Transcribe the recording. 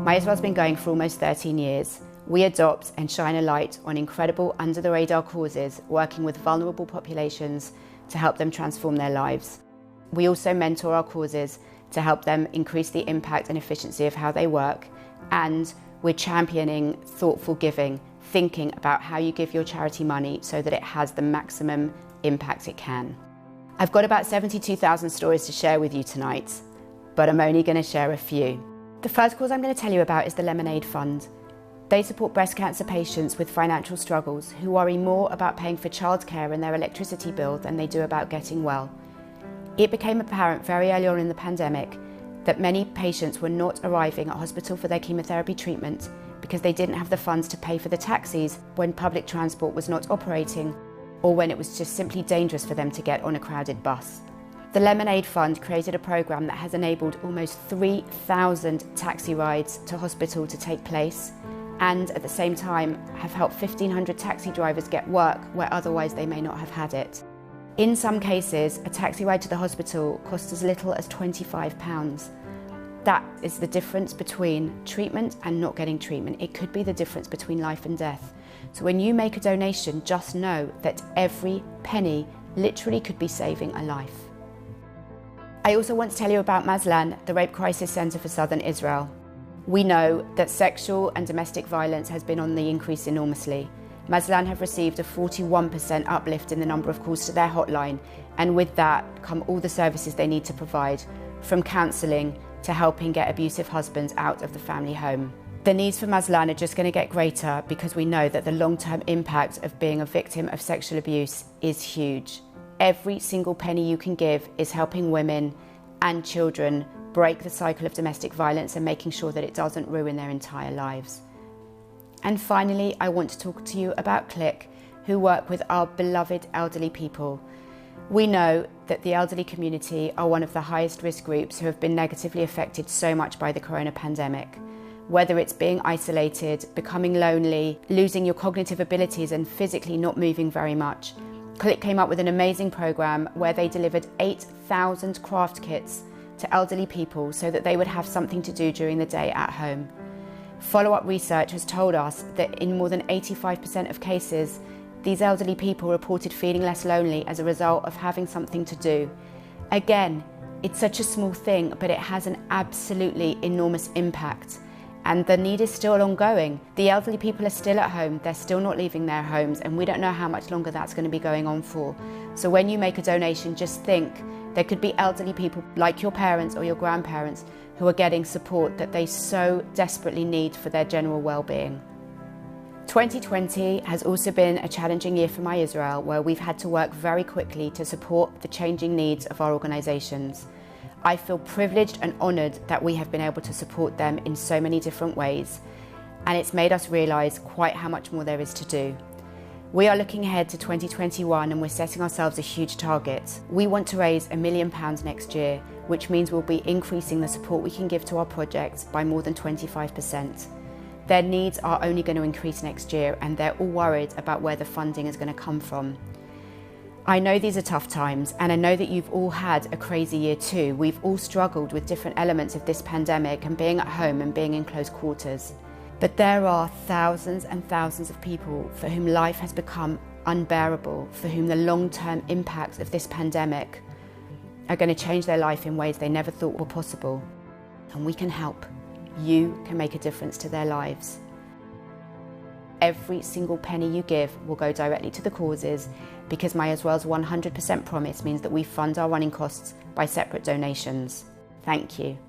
Myisrael's been going for almost 13 years. We adopt and shine a light on incredible under-the-radar causes, working with vulnerable populations to help them transform their lives. We also mentor our causes to help them increase the impact and efficiency of how they work, and we're championing thoughtful giving, thinking about how you give your charity money so that it has the maximum impact it can. I've got about 72,000 stories to share with you tonight, but I'm only going to share a few. The first cause I'm going to tell you about is the Lemonade Fund. They support breast cancer patients with financial struggles who worry more about paying for childcare and their electricity bill than they do about getting well. It became apparent very early on in the pandemic that many patients were not arriving at hospital for their chemotherapy treatment because they didn't have the funds to pay for the taxis when public transport was not operating, or when it was just simply dangerous for them to get on a crowded bus. The Lemonade Fund created a programme that has enabled almost 3,000 taxi rides to hospital to take place, and at the same time have helped 1,500 taxi drivers get work where otherwise they may not have had it. In some cases, a taxi ride to the hospital costs as little as £25. That is the difference between treatment and not getting treatment. It could be the difference between life and death. So when you make a donation, just know that every penny literally could be saving a life. I also want to tell you about Mazlan, the Rape Crisis Centre for Southern Israel. We know that sexual and domestic violence has been on the increase enormously. Mazlan have received a 41% uplift in the number of calls to their hotline, and with that come all the services they need to provide, from counselling to helping get abusive husbands out of the family home. The needs for Mazlan are just going to get greater because we know that the long-term impact of being a victim of sexual abuse is huge. Every single penny you can give is helping women and children break the cycle of domestic violence and making sure that it doesn't ruin their entire lives. And finally, I want to talk to you about CLIC, who work with our beloved elderly people. We know that the elderly community are one of the highest risk groups who have been negatively affected so much by the corona pandemic. Whether it's being isolated, becoming lonely, losing your cognitive abilities and physically not moving very much, CLIC came up with an amazing programme where they delivered 8,000 craft kits to elderly people so that they would have something to do during the day at home. Follow-up research has told us that in more than 85% of cases, these elderly people reported feeling less lonely as a result of having something to do. Again, it's such a small thing, but it has an absolutely enormous impact. And the need is still ongoing. The elderly people are still at home, they're still not leaving their homes, and we don't know how much longer that's going to be going on for. So when you make a donation, just think, there could be elderly people like your parents or your grandparents who are getting support that they so desperately need for their general well-being. 2020 has also been a challenging year for Myisrael, where we've had to work very quickly to support the changing needs of our organisations. I feel privileged and honoured that we have been able to support them in so many different ways, and it's made us realise quite how much more there is to do. We are looking ahead to 2021 and we're setting ourselves a huge target. We want to raise £1 million next year, which means we'll be increasing the support we can give to our projects by more than 25%. Their needs are only going to increase next year, and they're all worried about where the funding is going to come from. I know these are tough times, and I know that you've all had a crazy year too. We've all struggled with different elements of this pandemic and being at home and being in close quarters. But there are thousands and thousands of people for whom life has become unbearable, for whom the long-term impacts of this pandemic are going to change their life in ways they never thought were possible. And we can help. You can make a difference to their lives. Every single penny you give will go directly to the causes, because Myisrael's 100% promise means that we fund our running costs by separate donations. Thank you.